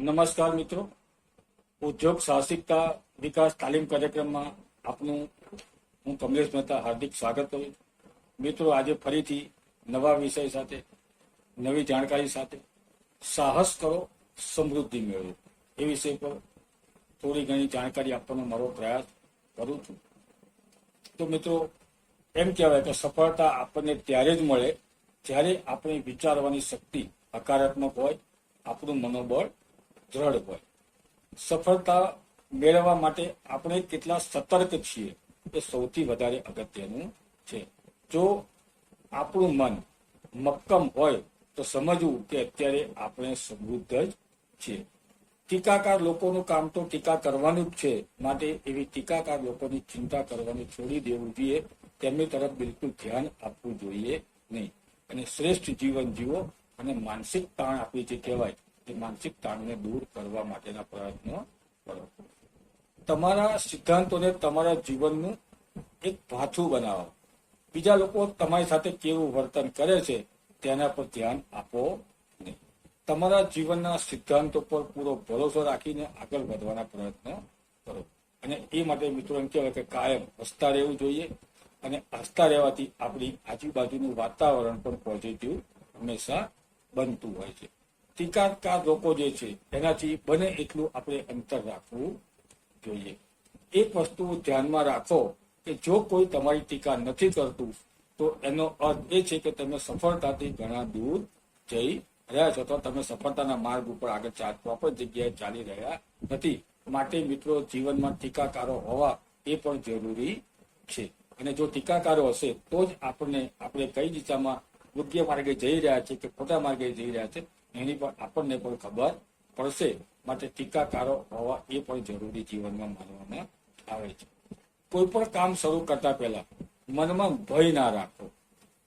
નમસ્કાર મિત્રો, ઉદ્યોગ સાહસિકતા વિકાસ તાલીમ કાર્યક્રમમાં આપનું હું કમલેશ મહેતા હાર્દિક સ્વાગત કરું છું. મિત્રો, આજે ફરીથી નવા વિષય સાથે, નવી જાણકારી સાથે સાહસ કરો સમૃદ્ધિ મેળવો એ વિષય પર થોડી ઘણી જાણકારી આપવાનો મારો પ્રયાસ કરું છું. તો મિત્રો, એમ કહેવાય કે સફળતા આપણને ત્યારે જ મળે જ્યારે આપણી વિચારવાની શક્તિ હકારાત્મક હોય, આપણું મનોબળ દ્રઢ હોય. સફળતા મેળવવા માટે આપણે કેટલા સતર્ક છીએ એ સૌથી વધારે અગત્યનું છે. જો આપણું મન મક્કમ હોય તો સમજવું કે અત્યારે આપણે સમૃદ્ધ જ છીએ. ટીકાકાર લોકોનું કામ તો ટીકા કરવાનું જ છે, માટે એવી ટીકાકાર લોકોની ચિંતા કરવાની છોડી દેવું જોઈએ. તેમની તરફ બિલકુલ ધ્યાન આપવું જોઈએ નહીં અને શ્રેષ્ઠ જીવન જીવો અને માનસિક તાણ આપી જે કહેવાય એ માનસિક તાણને દૂર કરવા માટેના પ્રયત્નો કરો. તમારા સિદ્ધાંતોને તમારા જીવનનું એક ભાથું બનાવો. બીજા લોકો તમારી સાથે કેવું વર્તન કરે છે તેના પર ધ્યાન આપો નહીં. તમારા જીવનના સિદ્ધાંતો પર પૂરો ભરોસો રાખીને આગળ વધવાના પ્રયત્નો કરો. અને એ માટે મિત્રો એમ કહેવાય કે કાયમ હસતા રહેવું જોઈએ અને હસતા રહેવાથી આપણી આજુબાજુનું વાતાવરણ પણ પોઝિટિવ હંમેશા બનતું હોય છે. ટીકાકાર લોકો જે છે એનાથી બને એટલું આપણે અંતર રાખવું જોઈએ. એક વસ્તુ ધ્યાનમાં રાખો કે જો કોઈ તમારી ટીકા નથી કરતું તો એનો અર્થ એ છે કે તમે સફળતાથી ઘણા દૂર જઈ રહ્યા છો, તો તમે સફળતાના માર્ગ ઉપર આગળ પ્રોપર જગ્યાએ ચાલી રહ્યા નથી. માટે મિત્રો, જીવનમાં ટીકાકારો હોવા એ પણ જરૂરી છે. અને જો ટીકાકારો હશે તો જ આપણે કઈ દિશામાં યોગ્ય માર્ગે જઈ રહ્યા છે કે ખોટા માર્ગે જઈ રહ્યા છે એની પણ આપણને પણ ખબર પડશે. માટે ટીકાકારો હોવા એ પણ જરૂરી જીવનમાં માનવામાં આવે છે. કોઈ પણ કામ શરૂ કરતા પહેલા મનમાં ભય ના રાખો.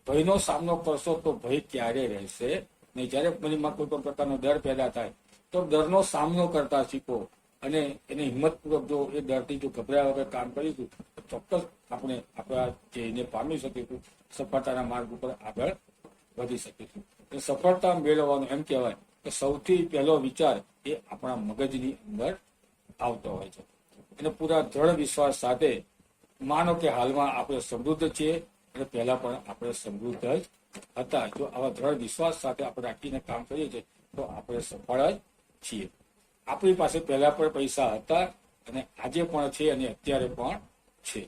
ભયનો સામનો કરશો તો ભય ક્યારે રહેશે નહીં. જ્યારે મનમાં કોઈ પણ પ્રકારનો ડર પેદા થાય તો ડરનો સામનો કરતા શીખો અને એને હિંમતપૂર્વક જો એ ડરથી જો ગભરાયા વગર કામ કરીશું તો ચોક્કસ આપણે આપણા ધ્યેયને પામી શકીશું, સફળતાના માર્ગ ઉપર આગળ વધી શકીશું. સફળતા મેળવવાનો એમ કહેવાય કે સૌથી પહેલો વિચાર એ આપણા મગજની અંદર આવતો હોય છે. અને પૂરા દ્રઢ વિશ્વાસ સાથે માનો કે હાલમાં આપણે સમૃદ્ધ છીએ અને પહેલા પણ આપણે સમૃદ્ધ જ હતા. જો આવા દ્રઢ વિશ્વાસ સાથે આપણે રાખીને કામ કરીએ છીએ તો આપણે સફળ જ છીએ. આપણી પાસે પહેલા પણ પૈસા હતા અને આજે પણ છે અને અત્યારે પણ છે.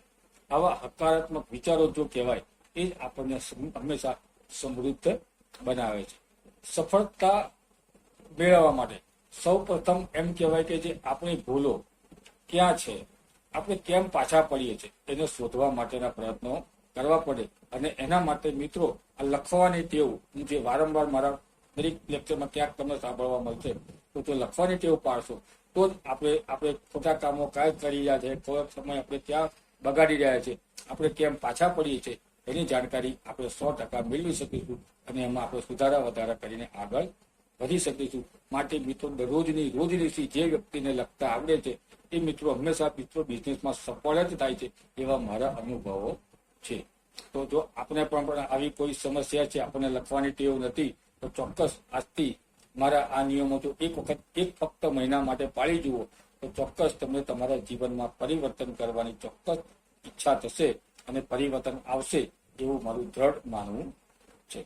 આવા હકારાત્મક વિચારો જો કહેવાય એ જ આપણને હંમેશા સમૃદ્ધ બનાવે છે. સફળતા મેળવવા માટે સૌ પ્રથમ એમ કહેવાય કે જે આપણી ભૂલો ક્યાં છે, આપણે કેમ પાછા પડીએ છીએ એને શોધવા માટેના પ્રયત્નો કરવા પડે. અને એના માટે મિત્રો, આ લખવાની ટેવ, હું જે વારંવાર મારા દરેક લેક્ચરમાં ક્યાંક તમને સાંભળવા મળશે, તો જો લખવાની ટેવ પાડશો તો જ આપણે ખોટા કામો કાંઈ કરી રહ્યા છે, થોડોક સમય આપણે ક્યાં બગાડી રહ્યા છે, આપણે કેમ પાછા પડીએ છીએ એની જાણકારી આપણે 100% મેળવી શકીશું અને એમાં આપણે સુધારા વધારા કરીને આગળ વધી શકીશું. માટે મિત્રો, રોજની જે વ્યક્તિને લખતા આવડે છે એ મિત્રો હંમેશા બિઝનેસમાં સફળ જ થાય છે એવા મારા અનુભવો છે. તો જો આપણે પણ આવી કોઈ સમસ્યા છે, આપણને લખવાની ટેવ નથી, તો ચોક્કસ આજથી મારા આ નિયમો જો એક ફક્ત મહિના માટે પાળી જુઓ તો ચોક્કસ તમને તમારા જીવનમાં પરિવર્તન કરવાની ચોક્કસ ઈચ્છા થશે અને પરિવર્તન આવશે એવું મારું દ્રઢ માનવું છે.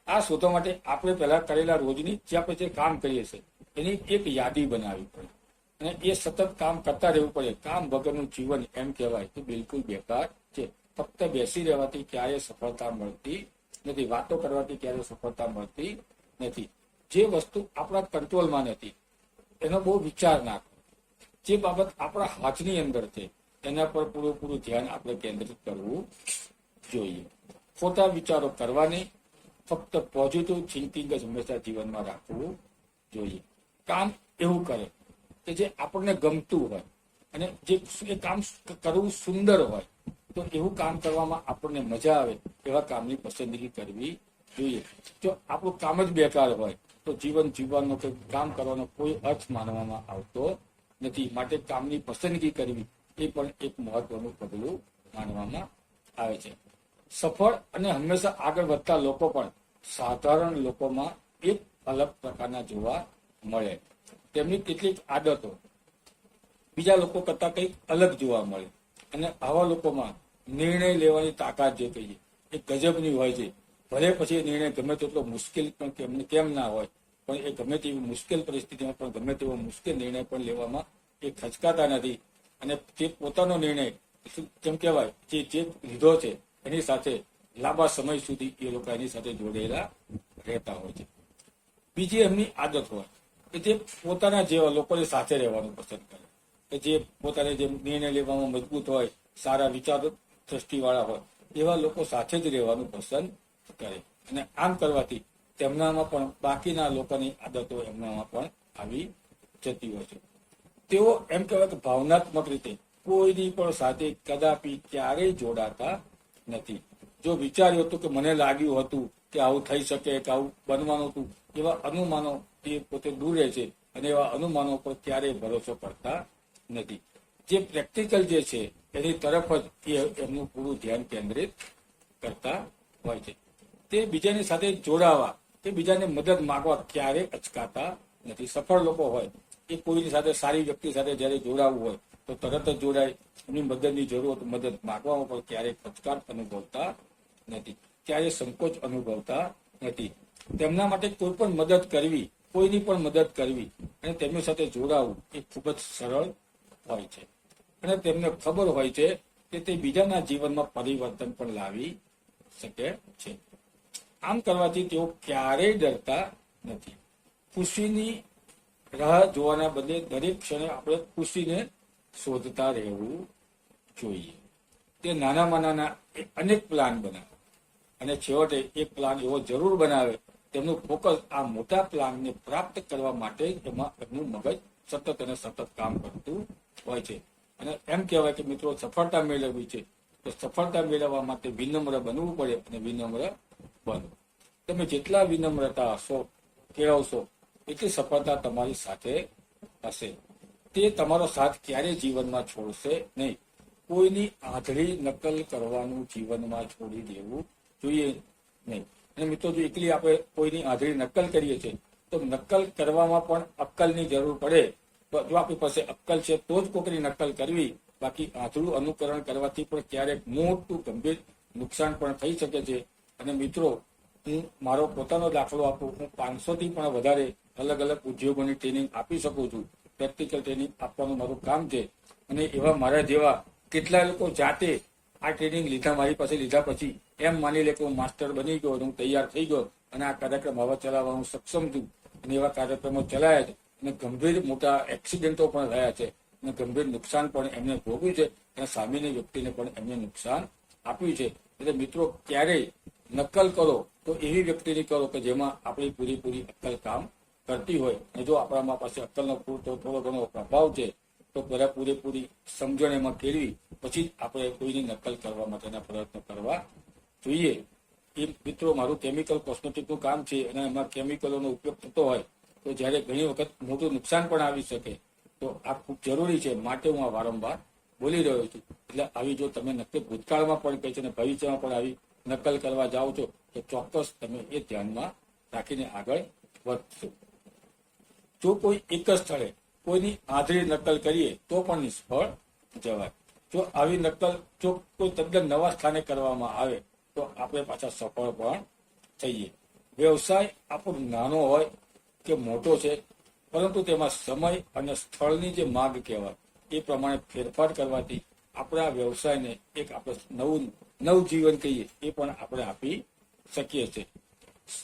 આ શોધવા માટે આપણે પહેલા કરેલા રોજની જે આપણે જે કામ કરીએ છીએ એની એક યાદી બનાવવી પડે અને એ સતત કામ કરતા રહેવું પડે. કામ વગરનું જીવન એમ કહેવાય તો બિલકુલ બેકાર છે. ફક્ત બેસી રહેવાથી ક્યારેય સફળતા મળતી નથી, વાતો કરવાથી ક્યારેય સફળતા મળતી નથી. જે વસ્તુ આપણા કંટ્રોલમાં નથી એનો બહુ વિચાર ના કરો. જે બાબત આપણા હાથની અંદર છે એના પર પૂરેપૂરું ધ્યાન આપણે કેન્દ્રિત કરવું જોઈએ. ખોટા વિચારો કરવા નહીં, ફક્ત પોઝિટિવ થિંકિંગ જ હંમેશા જીવનમાં રાખવું જોઈએ. કામ એવું કરે કે જે આપણને ગમતું હોય અને જે એ કામ કરવું સુંદર હોય, તો એવું કામ કરવામાં આપણને મજા આવે એવા કામની પસંદગી કરવી જોઈએ. જો આપણું કામ જ બેકાર હોય તો જીવન જીવવાનો કે કામ કરવાનો કોઈ અર્થ માનવામાં આવતો નથી. માટે કામની પસંદગી કરવી એ પણ એક મહત્વનું પગલું માનવામાં આવે છે. સફળ અને હંમેશા આગળ વધતા લોકો પણ સાધારણ લોકોમાં એક અલગ પ્રકારના જોવા મળે તેમની કેટલીક આદતો બીજા લોકો કરતા કંઈક અલગ જોવા મળે અને આવા લોકોમાં નિર્ણય લેવાની તાકાત જે કહીએ એ ગજબની હોય છે. ભલે પછી નિર્ણય ગમે તેટલો મુશ્કેલ પણ કેમ ના હોય, પણ એ ગમે તેવી મુશ્કેલ પરિસ્થિતિમાં પણ ગમે તેવો મુશ્કેલ નિર્ણય પણ લેવામાં એ ખચકાતા નથી અને તે પોતાનો નિર્ણય જેમ કહેવાય જે લીધો છે એની સાથે લાંબા સમય સુધી એ લોકો એની સાથે જોડાયેલા રહેતા હોય છે. બીજી એમની આદત હોય કે જે પોતાના જેવા લોકોની સાથે રહેવાનું પસંદ કરે, કે જે પોતાને જે નિર્ણય લેવામાં મજબૂત હોય, સારા વિચાર દ્રષ્ટિવાળા હોય એવા લોકો સાથે જ રહેવાનું પસંદ કરે. અને આમ કરવાથી તેમનામાં પણ બાકીના લોકોની આદતો એમનામાં પણ આવી જતી હોય છે. તેઓ એમ કહેવાય કે ભાવનાત્મક રીતે કોઈની પણ સાથે કદાપી ક્યારેય જોડાતા નથી. જો વિચાર્યું હતું કે મને લાગ્યું હતું કે આવું થઈ શકે, કે આવું બનવાનું હતું, એવા અનુમાનો એ પોતે દૂર રહે છે અને એવા અનુમાનો પર ક્યારેય ભરોસો કરતા નથી. જે પ્રેક્ટિકલ જે છે એની તરફ જ એમનું પૂરું ધ્યાન કેન્દ્રિત કરતા હોય છે. તે બીજાની સાથે જોડાવા કે બીજાને મદદ માંગવા ક્યારેય અચકાતા નથી. સફળ લોકો હોય એ કોઈની સાથે, સારી વ્યક્તિ સાથે જ્યારે જોડાવવું હોય તો તરત જ જોડાય. એમની મદદની જરૂર હોય તો મદદ માંગવામાં પણ ક્યારેય ખચકાટ અનુભવતા નથી, ક્યારેય સંકોચ અનુભવતા નથી. તેમના માટે કોઈ પણ મદદ કરવી, કોઈની પણ મદદ કરવી અને તેમની સાથે જોડાવવું એ ખૂબ જ સરળ હોય છે. અને તેમને ખબર હોય છે કે તે બીજાના જીવનમાં પરિવર્તન પણ લાવી શકે છે. આમ કરવાથી તેઓ ક્યારેય ડરતા નથી. ખુશીની રાહ જોવાના બદલે દરેક ક્ષણે આપણે ખુશીને શોધતા રહેવું જોઈએ. તે નાનામાં નાના અનેક પ્લાન બનાવે અને છેવટે એક પ્લાન એવો જરૂર બનાવે. તેમનું ફોકસ આ મોટા પ્લાનને પ્રાપ્ત કરવા માટે એમાં એમનું મગજ સતત અને સતત કામ કરતું હોય છે. અને એમ કહેવાય કે મિત્રો, સફળતા મેળવવી છે તો સફળતા મેળવવા માટે વિનમ્ર બનવું પડે અને વિનમ્ર બનો. તમે જેટલા વિનમ્રતા હશો, કેળવશો, એટલી સફળતા તમારી સાથે હશે. તે તમારો સાથ ક્યારેય જીવનમાં છોડશે નહીં. કોઈની આંધળી નકલ કરવાનું જીવનમાં છોડી દેવું જોઈએ નહીં. અને મિત્રો, જો એકલી આપણે કોઈની આંધળી નકલ કરીએ છીએ તો નકલ કરવામાં પણ અક્કલની જરૂર પડે. જો આપણી પાસે અક્કલ છે તો જ કોઈની નકલ કરવી. બાકી આંધળું અનુકરણ કરવાથી પણ ક્યારેક મોટું ગંભીર નુકસાન પણ થઈ શકે છે. અને મિત્રો, હું મારો પોતાનો દાખલો આપું. હું 500થી પણ વધારે અલગ અલગ ઉદ્યોગોની ટ્રેનિંગ આપી શકું છું. પ્રેક્ટિકલ ટ્રેનિંગ આપવાનું મારું કામ છે. અને એવા મારા જેવા કેટલા લોકો જાતે આ ટ્રેનિંગ લીધા, મારી પાસે લીધા પછી એમ માની લે કે હું માસ્ટર બની ગયો, હું તૈયાર થઈ ગયો અને આ કાર્યક્રમ હવે ચલાવવા હું સક્ષમ છું. અને એવા કાર્યક્રમો ચલાયા છે અને ગંભીર મોટા એક્સિડન્ટો પણ થયા છે અને ગંભીર નુકસાન પણ એમને ભોગવ્યું છે અને સામેની વ્યક્તિને પણ એમને નુકસાન આપ્યું છે. એટલે મિત્રો, ક્યારેય નકલ કરો તો એવી વ્યક્તિની કરો કે જેમાં આપણી પૂરેપૂરી અક્કલ કામ કરતી હોય. અને જો આપણામાં પાસે અક્કલનો થોડો ઘણો પ્રભાવ છે તો પહેલા પૂરેપૂરી સમજણ એમાં કેળવી પછી જ આપણે કોઈની નકલ કરવા માટેના પ્રયત્નો કરવા જોઈએ. એ મિત્રો, મારું કેમિકલ કોસ્મેટિકનું કામ છે અને એમાં કેમિકલોનો ઉપયોગ થતો હોય તો જ્યારે ઘણી વખત મોટું નુકસાન પણ આવી શકે તો આ ખૂબ જરૂરી છે. માટે હું આ વારંવાર બોલી રહ્યો છું. એટલે આવી જો તમે નક્કી ભૂતકાળમાં પણ કહી છે અને ભવિષ્યમાં પણ આવી નકલ કરવા જાઓ છો તો ચોક્કસ તમે એ ધ્યાનમાં રાખીને આગળ વધશો. જો કોઈ એક જ સ્થળે કોઈની આંધળી નકલ કરીએ તો પણ નિષ્ફળ જવાય. જો આવી નકલ જો કોઈ તદ્દન નવા સ્થાને કરવામાં આવે તો આપણે પાછા સફળ પણ થઈએ. વ્યવસાય આપણો નાનો હોય કે મોટો છે, પરંતુ તેમાં સમય અને સ્થળની જે માંગ કહેવાય એ પ્રમાણે ફેરફાર કરવાથી આપણા વ્યવસાયને એક આપણે નવજીવન કહીએ એ પણ આપણે આપી શકીએ છીએ.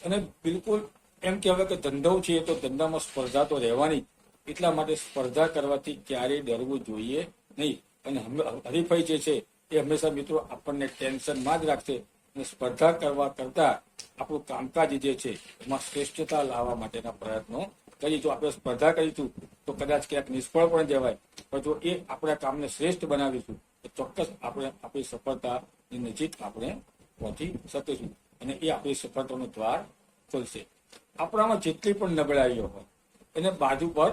અને બિલકુલ એમ કહેવાય કે ધંધો છે તો ધંધામાં સ્પર્ધા તો રહેવાની. એટલા માટે સ્પર્ધા કરવાથી ક્યારેય ડરવું જોઈએ નહીં. અને હરીફાઈ જે છે એ હંમેશા મિત્રો આપણને ટેન્શનમાં જ રાખશે. અને સ્પર્ધા કરવા કરતા આપણું કામકાજ જે છે એમાં શ્રેષ્ઠતા લાવવા માટેના પ્રયત્નો કરીએ. જો આપણે સ્પર્ધા કરીશું તો કદાચ ક્યાંક નિષ્ફળ પણ જવાય, પણ જો એ આપણા કામને શ્રેષ્ઠ બનાવીશું તો ચોક્કસ આપણે આપણી સફળતાની નજીક આપણે પહોંચી શકીશું અને એ આપણી સફળતાનું દ્વાર ખોલશે. આપણામાં જેટલી પણ નબળાઈઓ હોય એને બાજુ પર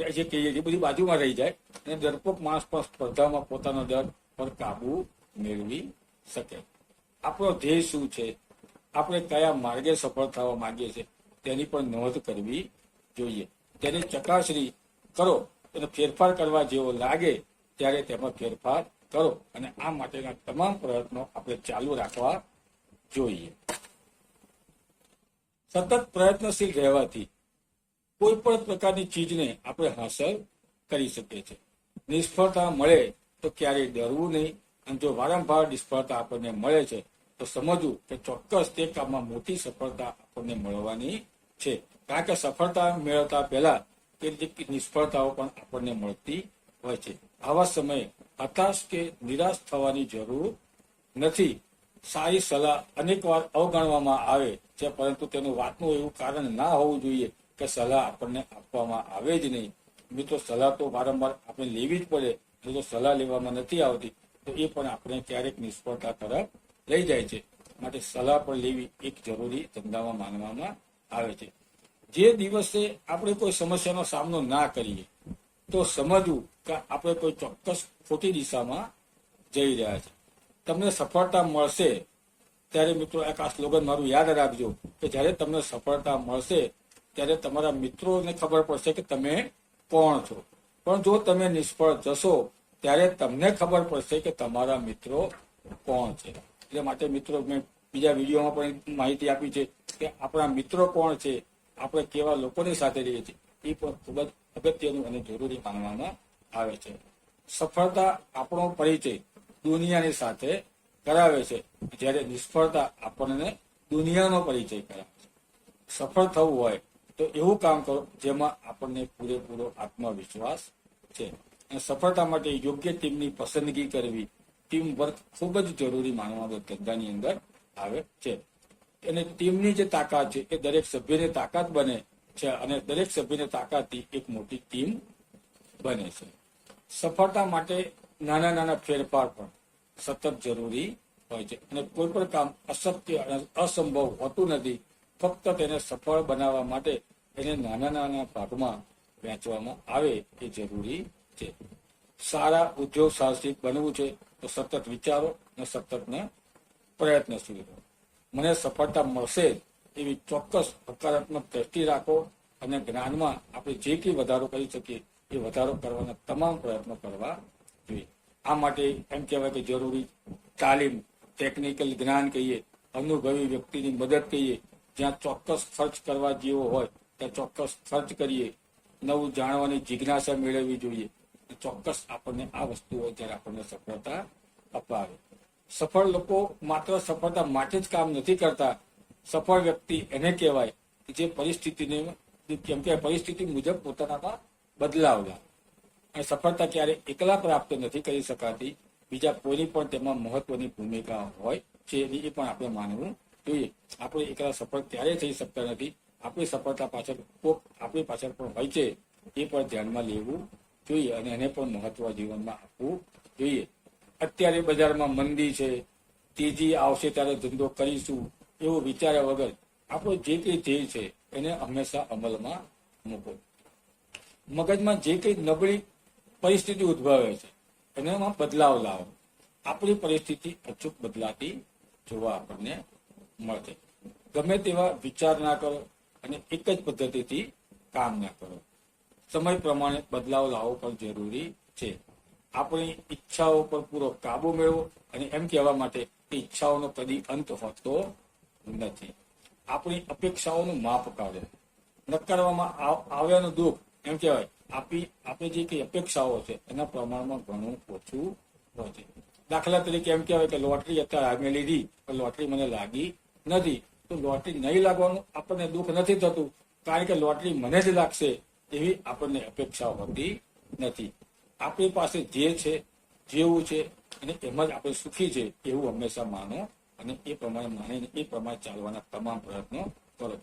જે કહીએ છીએ બધી બાજુમાં રહી જાય અને ડરપોક માણસ પણ સ્પર્ધામાં પોતાના ડર પર કાબુ મેળવી શકે. આપણો ધ્યેય શું છે, આપણે કયા માર્ગે સફળ થવા માંગીએ છીએ તેની પણ નોંધ કરવી જોઈએ. તેની ચકાસણી કરો અને ફેરફાર કરવા જેવો લાગે ત્યારે તેમાં ફેરફાર કરો અને આ માટેના તમામ પ્રયત્નો આપણે ચાલુ રાખવા જોઈએ. સતત પ્રયત્નશીલ રહેવાથી કોઈ પણ પ્રકારની ચીજને આપણે હાંસલ કરી શકીએ છીએ. નિષ્ફળતા મળે તો ક્યારેય ડરવું નહીં, અને જો વારંવાર નિષ્ફળતા આપણને મળે છે તો સમજવું કે ચોક્કસ તે કામમાં મોટી સફળતા આપણને મળવાની છે. કારણ કે સફળતા મેળવતા પહેલા કેટલીક નિષ્ફળતાઓ પણ આપણને મળતી હોય છે. આવા સમયે હતાશ કે નિરાશ થવાની જરૂર નથી. સારી સલાહ અનેકવાર અવગણવામાં આવે છે, પરંતુ તેનું વાતનું એવું કારણ ના હોવું જોઈએ કે સલાહ આપણને આપવામાં આવે જ નહીં. મિત્રો, સલાહ તો વારંવાર આપણે લેવી જ પડે. જો સલાહ લેવામાં નથી આવતી તો એ પણ આપણે ક્યારેક નિષ્ફળતા તરફ લઈ જાય છે. માટે સલાહ પણ લેવી એક જરૂરી ધંધામાં માનવામાં આવે છે. જે દિવસે આપણે કોઈ સમસ્યાનો સામનો ના કરીએ તો સમજવું કે આપણે કોઈ ચોક્કસ ખોટી દિશામાં જઈ રહ્યા છે. તમને સફળતા મળશે ત્યારે મિત્રો એક આ સ્લોગન મારું યાદ રાખજો કે જ્યારે તમને સફળતા મળશે ત્યારે તમારા મિત્રોને ખબર પડશે કે તમે કોણ છો. પણ જો તમે નિષ્ફળ જશો ત્યારે તમને ખબર પડશે કે તમારા મિત્રો કોણ છે. એટલે માટે મિત્રો, મેં બીજા વિડીયોમાં પણ માહિતી આપી છે કે આપણા મિત્રો કોણ છે, આપણે કેવા લોકોની સાથે રહીએ છીએ, એ પણ ખૂબ જ અગત્યનું અને જરૂરી માનવામાં આવે છે. સફળતા આપણો પરિચય દુનિયાની સાથે કરાવે છે, જ્યારે નિષ્ફળતા આપણને દુનિયાનો પરિચય કરાવે છે. સફળ થવું હોય તો એવું કામ કરો જેમાં આપણને પૂરેપૂરો આત્મવિશ્વાસ છે. અને સફળતા માટે યોગ્ય ટીમની પસંદગી કરવી, ટીમ વર્ક ખૂબ જ જરૂરી માનવામાં ધંધાની અંદર આવે છે. અને ટીમની જે તાકાત છે એ દરેક સભ્યની તાકાત બને છે, અને દરેક સભ્યની તાકાતથી એક મોટી ટીમ બને છે. સફળતા માટે નાના નાના ફેરફાર પણ સતત જરૂરી હોય છે. અને કોઈ પણ કામ અશક્ય અને અસંભવ હોતું નથી. ફક્ત તેને સફળ બનાવવા માટે એને નાના નાના ભાગમાં વહેંચવામાં આવે એ જરૂરી છે. સારા ઉદ્યોગ સાહસિક બનવું છે તો સતત વિચારો અને સતતને પ્રયત્નશીલ રહો. મને સફળતા મળશે એવી ચોક્કસ હકારાત્મક દ્રષ્ટિ રાખો અને જ્ઞાનમાં આપણે જે કંઈ વધારો કરી શકીએ એ વધારો કરવાના તમામ પ્રયત્નો કરવા જોઈએ. આ માટે એમ કહેવાય કે જરૂરી તાલીમ, ટેકનિકલ જ્ઞાન કહીએ, અનુભવી વ્યક્તિની મદદ કહીએ, જ્યાં ચોક્કસ ખર્ચ કરવા જેવો હોય ત્યાં ચોક્કસ ખર્ચ કરીએ. નવું જાણવાની જિજ્ઞાસા મેળવવી જોઈએ. ચોક્કસ આપણને આ વસ્તુઓ જ્યારે આપણને સફળતા અપાવે. સફળ લોકો માત્ર સફળતા માટે જ કામ નથી કરતા. સફળ વ્યક્તિ એને કહેવાય જે પરિસ્થિતિને કેમ કે પરિસ્થિતિ મુજબ પોતાનામાં બદલાવ લાવે. અને સફળતા ક્યારે એકલા પ્રાપ્ત નથી કરી શકાતી. બીજા કોઈની પણ તેમાં મહત્વની ભૂમિકા હોય છે, એ પણ આપણે માનવું જોઈએ. આપણે એકલા સફળ ક્યારેય થઈ શકતા નથી. આપણી સફળતા પાછળ કોક આપણી પાછળ પણ હોય છે, એ પણ ધ્યાનમાં લેવું જોઈએ અને એને પણ મહત્વ જીવનમાં આપવું જોઈએ. અત્યારે બજારમાં મંદી છે, તેજી આવશે ત્યારે ધંધો કરીશું એવું વિચાર્યા વગર આપણો જે કંઈ ધ્યેય છે એને હંમેશા અમલમાં મૂકો. મગજમાં જે કંઈ નબળી પરિસ્થિતિ ઉદ્ભવે છે એનામાં બદલાવ લાવો. આપણી પરિસ્થિતિ અચૂક બદલાતી જોવા આપણને મળશે. ગમે તેવા વિચાર ના કરો અને એક જ પદ્ધતિથી કામ ના કરો. સમય પ્રમાણે બદલાવ લાવવો પણ જરૂરી છે. આપણી ઈચ્છાઓ પર પૂરો કાબુ મેળવો અને એમ કહેવા માટે કે ઈચ્છાઓનો કદી અંત હોતો નથી. આપણી અપેક્ષાઓનું માપ કાઢો. નકારવામાં આવ્યાનું દુઃખ એમ કહેવાય આપણી જે કઈ અપેક્ષાઓ છે એના પ્રમાણમાં ઘણું ઓછું હોય છે. દાખલા તરીકે એમ કહેવાય કે લોટરી અત્યારે અમે લીધી પણ લોટરી મને લાગી નથી, તો લોટરી નહીં લાગવાનું આપણને દુઃખ નથી થતું, કારણ કે લોટરી મને જ લાગશે એવી આપણને અપેક્ષા હોતી નથી. આપણી પાસે જે છે, જેવું છે અને એમાં જ આપણે સુખી છે એવું હંમેશા માનો અને એ પ્રમાણે માનીને એ પ્રમાણે ચાલવાના તમામ પ્રયત્નો કરો.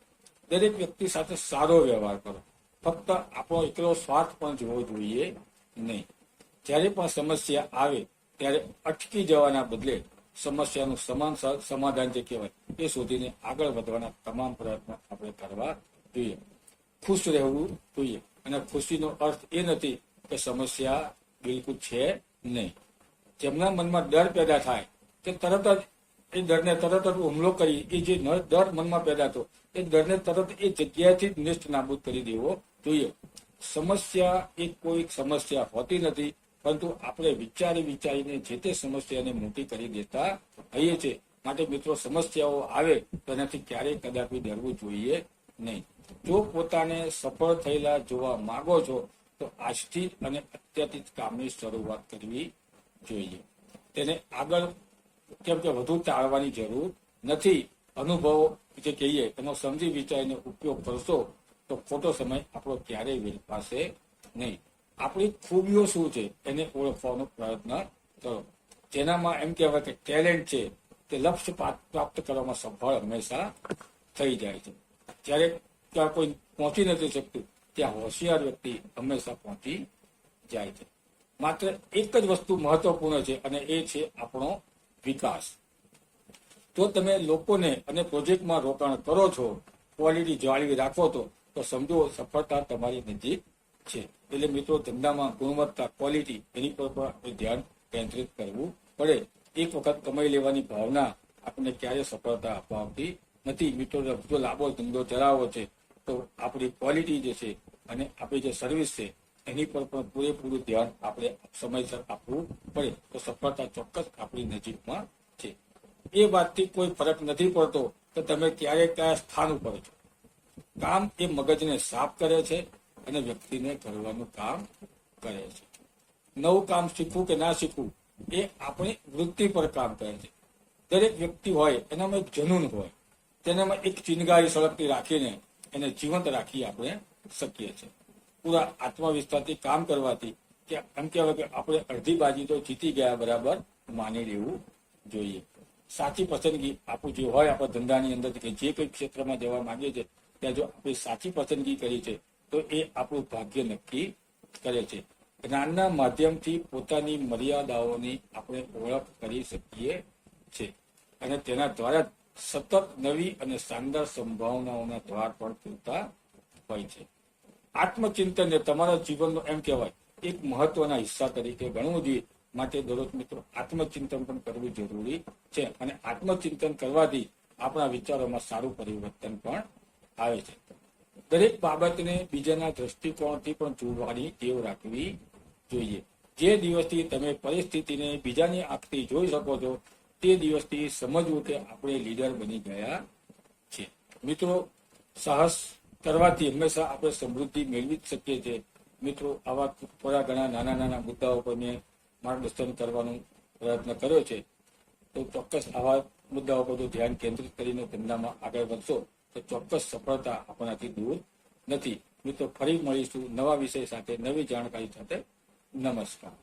દરેક વ્યક્તિ સાથે સારો વ્યવહાર કરો. ફક્ત આપણો એકલો સ્વાર્થ પણ જોવો જોઈએ નહીં. જ્યારે પણ સમસ્યા આવે ત્યારે અટકી જવાના બદલે સમસ્યાનું સમાધાન જે કહેવાય એ શોધીને આગળ વધવાના તમામ પ્રયત્નો આપણે કરવા જોઈએ. ખુશ રહેવું જોઈએ. અને ખુશીનો અર્થ એ નથી કે સમસ્યા બિલકુલ છે નહીં. જેમના મનમાં ડર પેદા થાય તે તરત જ એ ડરને તરત જ હુમલો કરી એ જે ડર મનમાં પેદા થયો એ ડરને તરત એ જગ્યાએથી જ નિષ્ઠ નાબૂદ કરી દેવો જોઈએ. સમસ્યા એ કોઈ સમસ્યા હોતી નથી, પરંતુ આપણે વિચારીને જે તે સમસ્યાને મોટી કરી દેતા હોઈએ છીએ. માટે મિત્રો, સમસ્યાઓ આવે તો એનાથી ક્યારેય કદાપી ડરવું જોઈએ નહીં. જો પોતાને સફળ થયેલા જોવા માંગો છો તો આજથી જ અને અત્યારથી જ કામની શરૂઆત કરવી જોઈએ. તેને આગળ કેમ કે વધુ ટાળવાની જરૂર નથી. અનુભવો જે કહીએ એનો સમજી વિચારીને ઉપયોગ કરશો તો ખોટો સમય આપણો ક્યારેય વેડફાશે નહીં. આપણી ખૂબીઓ શું છે એને ઓળખવાનો પ્રયત્ન કરો. જેનામાં એમ કહેવાય કે ટેલેન્ટ છે તે લક્ષ્ય પ્રાપ્ત કરવામાં સફળ હંમેશા થઈ જાય છે. જ્યારે ત્યાં કોઈ પહોંચી નથી શકતું ત્યાં હોશિયાર વ્યક્તિ હંમેશા પહોંચી જાય છે. માત્ર એક જ વસ્તુ મહત્વપૂર્ણ છે અને એ છે આપણો વિકાસ. જો તમે લોકોને અને પ્રોજેક્ટમાં રોકાણ કરો છો, ક્વોલિટી જાળવી રાખો તો સમજો સફળતા તમારી નજીક છે. એટલે મિત્રો, ધંધામાં ગુણવત્તા, ક્વોલિટી એની પર પણ ધ્યાન કેન્દ્રિત કરવું પડે. એક વખત કમાઈ લેવાની ભાવના આપણને ક્યારેય સફળતા અપાવતી નથી. મિત્રો, જો લાંબો ધંધો ચલાવવો છે તો આપણી ક્વોલિટી જે છે અને આપણી જે સર્વિસ છે એની પર પણ પૂરેપૂરું ધ્યાન આપણે સમયસર આપવું પડે તો સફળતા ચોક્કસ આપણી નજીકમાં છે. એ વાતથી કોઈ ફરક નથી પડતો કે તમે ક્યારે કયા સ્થાન ઉપર છો. કામ એ મગજને સાફ કરે છે અને વ્યક્તિને ઘડવાનું કામ કરે છે. નવું કામ શીખવું કે ના શીખવું એ આપણી વૃત્તિ પર કામ કરે છે. દરેક વ્યક્તિ હોય એનામાં એક જનૂન હોય, તેનામાં એક ચિનગારી સળગતી રાખીને એને જીવંત રાખી આપણે શકીએ છીએ. પૂરા આત્મવિશ્વાસથી કામ કરવાથી કે એમ કહેવાય કે આપણે અડધી બાજી તો જીતી ગયા બરાબર માની લેવું જોઈએ. સાચી પસંદગી આપણું જે હોય આપણા ધંધાની અંદર કે જે કોઈ ક્ષેત્રમાં જવા માંગીએ છીએ ત્યાં જો આપણે સાચી પસંદગી કરી છે તો એ આપણું ભાગ્ય નક્કી કરે છે. જ્ઞાનના માધ્યમથી પોતાની મર્યાદાઓની આપણે ઓળખ કરી શકીએ છીએ અને તેના દ્વારા સતત નવી અને શાનદાર સંભાવનાઓના દ્વાર પણ ખુલતા હોય છે. આત્મચિંતનને તમારા જીવનનો એમ કહેવાય એક મહત્વના હિસ્સા તરીકે ગણવું જોઈએ. માટે દરરોજ મિત્રો આત્મચિંતન પણ કરવું જરૂરી છે અને આત્મચિંતન કરવાથી આપણા વિચારોમાં સારું પરિવર્તન પણ આવે છે. દરેક બાબતને બીજાના દ્રષ્ટિકોણથી પણ જોવાની ટેવ રાખવી જોઈએ. જે દિવસથી તમે પરિસ્થિતિને બીજાની આંખથી જોઈ શકો છો તે દિવસથી સમજવું કે આપણે લીડર બની ગયા છે. મિત્રો, સાહસ કરવાથી હંમેશા આપણે સમૃદ્ધિ મેળવી જ શકીએ છીએ. મિત્રો, આવા થોડા ઘણા નાના મુદ્દાઓ પર મેં માર્ગદર્શન કરવાનો પ્રયત્ન કર્યો છે. તો ચોક્કસ આવા મુદ્દાઓ પર જો ધ્યાન કેન્દ્રિત કરીને ધંધામાં આગળ વધશો તો ચોક્કસ સફળતા આપણાથી દૂર નથી. મિત્રો, ફરી મળીશું નવા વિષય સાથે, નવી જાણકારી સાથે. નમસ્કાર.